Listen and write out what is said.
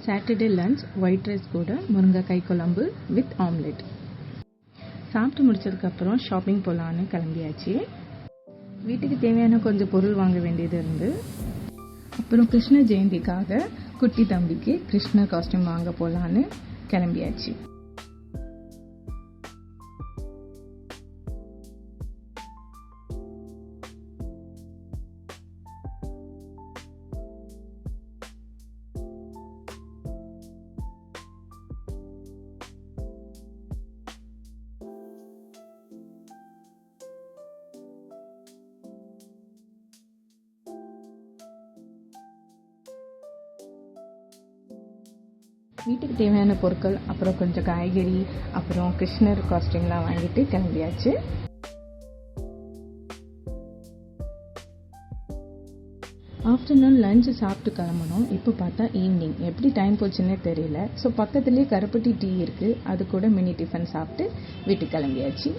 Saturday lunch white rice கூட முருங்கைக்காய் குழம்பு வித் ஆம்லெட். சாப்பிட்டு முடிச்சதுக்கப்புறம் ஷாப்பிங் போகலான்னு கிளம்பியாச்சு. வீட்டுக்கு தேவையான கொஞ்சம் பொருள் வாங்க வேண்டியது இருந்து, அப்புறம் கிருஷ்ண ஜெயந்திக்காக குட்டி தம்பிக்கு கிருஷ்ணர் காஸ்டியூம் வாங்க போகலான்னு கிளம்பியாச்சு. வீட்டுக்கு தேவையான பொருட்கள், அப்புறம் கொஞ்சம் காய்கறி, அப்புறம் கிருஷ்ணர் காஸ்டியூம்லாம் வாங்கிட்டு கிளம்பியாச்சு. ஆஃப்டர்நூன் லஞ்ச் சாப்பிட்டு கிளம்பணும். இப்போ பார்த்தா ஈவினிங் எப்படி டைம் போச்சுன்னே தெரியல. ஸோ பக்கத்துலேயே கருப்பட்டி டீ இருக்குது, அது கூட மினி டிஃபன் சாப்பிட்டு வீட்டுக்கு கிளம்பியாச்சு.